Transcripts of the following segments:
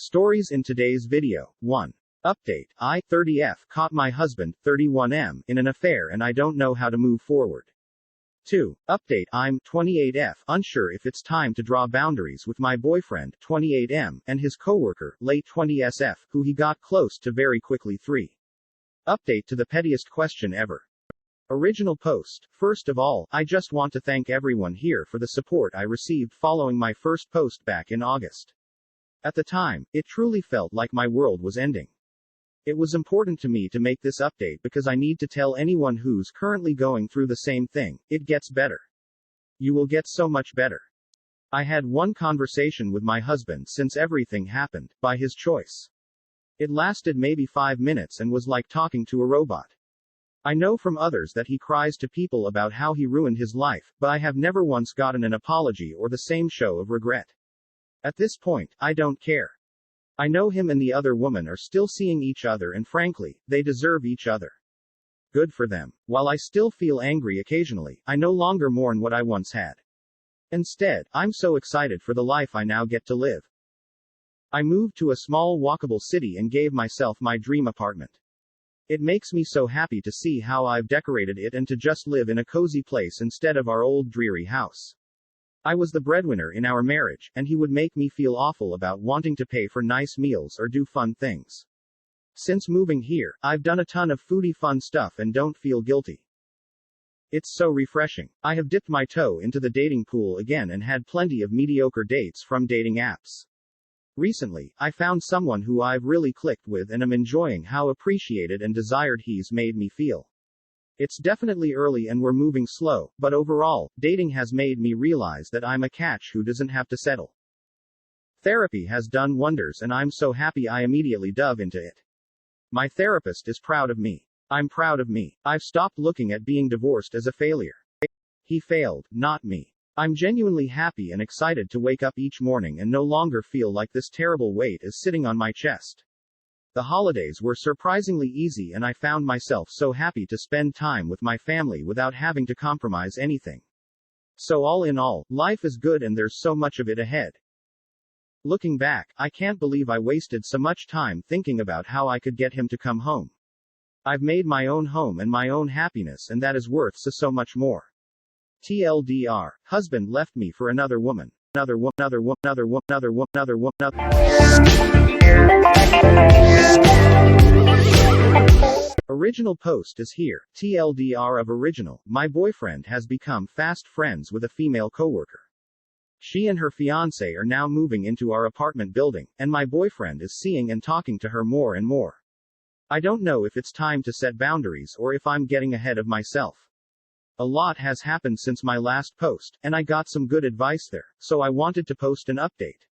Stories in today's video. 1. Update. I, 30F, caught my husband, 31M, in an affair and I don't know how to move forward. 2. Update. I'm, 28F, unsure if it's time to draw boundaries with my boyfriend, 28M, and his coworker, late 20SF, who he got close to very quickly. 3. Update to the pettiest question ever. Original post. First of all, I just want to thank everyone here for the support I received following my first post back in August. At the time, it truly felt like my world was ending. It was important to me to make this update because I need to tell anyone who's currently going through the same thing, it gets better. You will get so much better. I had one conversation with my husband since everything happened, by his choice. It lasted maybe 5 minutes and was like talking to a robot. I know from others that he cries to people about how he ruined his life, but I have never once gotten an apology or the same show of regret. At this point, I don't care. I know him and the other woman are still seeing each other and frankly, they deserve each other. Good for them. While I still feel angry occasionally, I no longer mourn what I once had. Instead, I'm so excited for the life I now get to live. I moved to a small walkable city and gave myself my dream apartment. It makes me so happy to see how I've decorated it and to just live in a cozy place instead of our old dreary house. I was the breadwinner in our marriage, and he would make me feel awful about wanting to pay for nice meals or do fun things. Since moving here, I've done a ton of foodie fun stuff and don't feel guilty. It's so refreshing. I have dipped my toe into the dating pool again and had plenty of mediocre dates from dating apps. Recently, I found someone who I've really clicked with and am enjoying how appreciated and desired he's made me feel. It's definitely early and we're moving slow, but overall, dating has made me realize that I'm a catch who doesn't have to settle. Therapy has done wonders and I'm so happy I immediately dove into it. My therapist is proud of me. I'm proud of me. I've stopped looking at being divorced as a failure. He failed, not me. I'm genuinely happy and excited to wake up each morning and no longer feel like this terrible weight is sitting on my chest. The holidays were surprisingly easy and I found myself so happy to spend time with my family without having to compromise anything. So all in all, life is good and there's so much of it ahead. Looking back, I can't believe I wasted so much time thinking about how I could get him to come home. I've made my own home and my own happiness and that is worth so much more. TLDR, husband left me for another woman. Original post is here. TLDR of original. My boyfriend has become fast friends with a female coworker. She and her fiancé are now moving into our apartment building, and my boyfriend is seeing and talking to her more and more. I don't know if it's time to set boundaries or if I'm getting ahead of myself. A lot has happened since my last post, and I got some good advice there, so I wanted to post an update.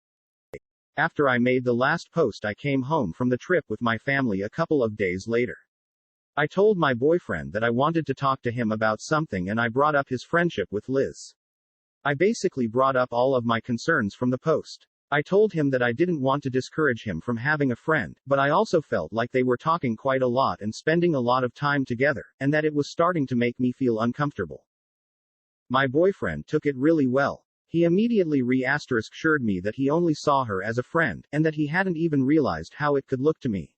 After I made the last post I came home from the trip with my family a couple of days later. I told my boyfriend that I wanted to talk to him about something and I brought up his friendship with Liz. I basically brought up all of my concerns from the post. I told him that I didn't want to discourage him from having a friend, but I also felt like they were talking quite a lot and spending a lot of time together, and that it was starting to make me feel uncomfortable. My boyfriend took it really well. He immediately reassured me that he only saw her as a friend, and that he hadn't even realized how it could look to me.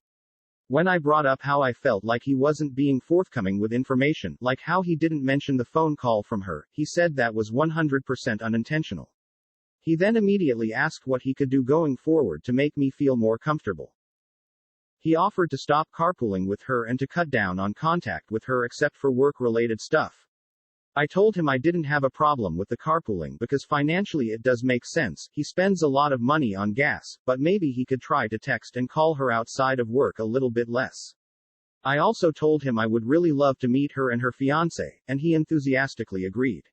When I brought up how I felt like he wasn't being forthcoming with information, like how he didn't mention the phone call from her, he said that was 100% unintentional. He then immediately asked what he could do going forward to make me feel more comfortable. He offered to stop carpooling with her and to cut down on contact with her except for work-related stuff. I told him I didn't have a problem with the carpooling because financially it does make sense. He spends a lot of money on gas, but maybe he could try to text and call her outside of work a little bit less. I also told him I would really love to meet her and her fiancé, and he enthusiastically agreed.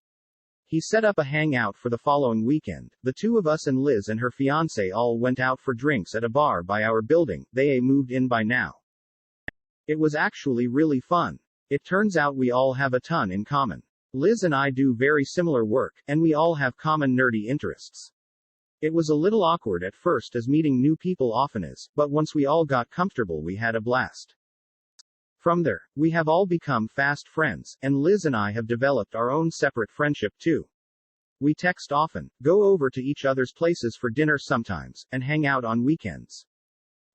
He set up a hangout for the following weekend. The two of us and Liz and her fiancé all went out for drinks at a bar by our building. They moved in by now. It was actually really fun. It turns out we all have a ton in common. Liz and I do very similar work, and we all have common nerdy interests. It was a little awkward at first as meeting new people often is, but once we all got comfortable we had a blast. From there, we have all become fast friends, and Liz and I have developed our own separate friendship too. We text often, go over to each other's places for dinner sometimes, and hang out on weekends.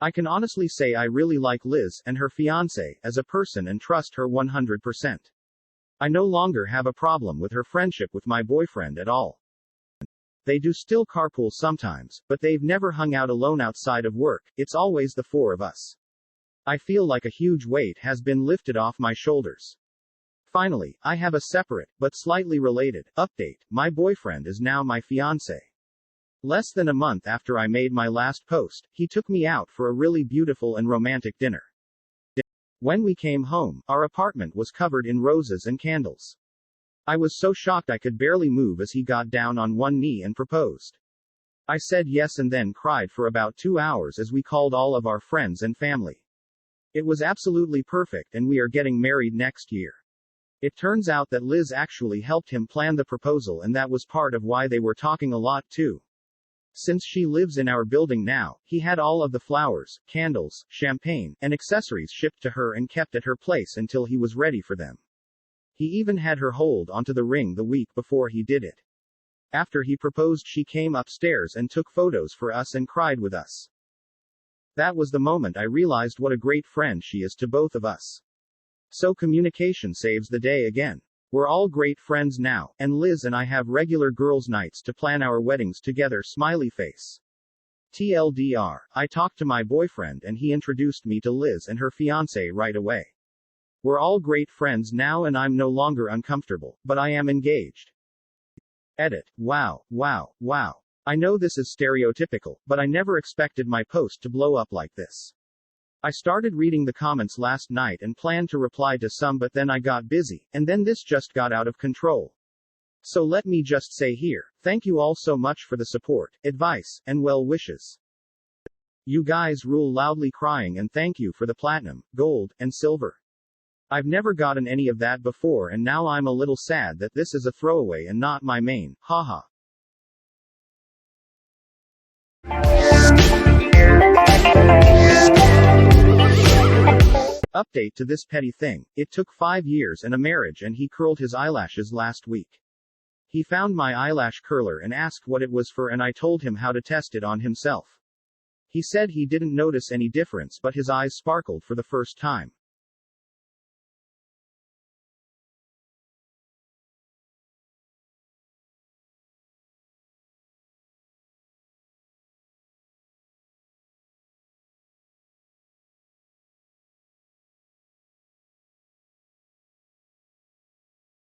I can honestly say I really like Liz and her fiancé as a person and trust her 100%. I no longer have a problem with her friendship with my boyfriend at all. They do still carpool sometimes, but they've never hung out alone outside of work, it's always the four of us. I feel like a huge weight has been lifted off my shoulders. Finally, I have a separate, but slightly related, update. My boyfriend is now my fiancé. Less than a month after I made my last post, he took me out for a really beautiful and romantic dinner. When we came home, our apartment was covered in roses and candles. I was so shocked I could barely move as he got down on one knee and proposed. I said yes and then cried for about 2 hours as we called all of our friends and family. It was absolutely perfect and we are getting married next year. It turns out that Liz actually helped him plan the proposal and that was part of why they were talking a lot too. Since she lives in our building now, he had all of the flowers, candles, champagne, and accessories shipped to her and kept at her place until he was ready for them. He even had her hold onto the ring the week before he did it. After he proposed, she came upstairs and took photos for us and cried with us. That was the moment I realized what a great friend she is to both of us. So communication saves the day again. We're all great friends now, and Liz and I have regular girls' nights to plan our weddings together. Smiley face. TLDR, I talked to my boyfriend and he introduced me to Liz and her fiancé right away. We're all great friends now and I'm no longer uncomfortable, but I am engaged. Edit. Wow. I know this is stereotypical, but I never expected my post to blow up like this. I started reading the comments last night and planned to reply to some, but then I got busy, and then this just got out of control. So let me just say here, thank you all so much for the support, advice, and well wishes. You guys rule. Loudly crying, and thank you for the platinum, gold, and silver. I've never gotten any of that before and now I'm a little sad that this is a throwaway and not my main, haha. Update to this petty thing. It took 5 years and a marriage and he curled his eyelashes last week. He found my eyelash curler and asked what it was for and I told him how to test it on himself. He said he didn't notice any difference but his eyes sparkled for the first time.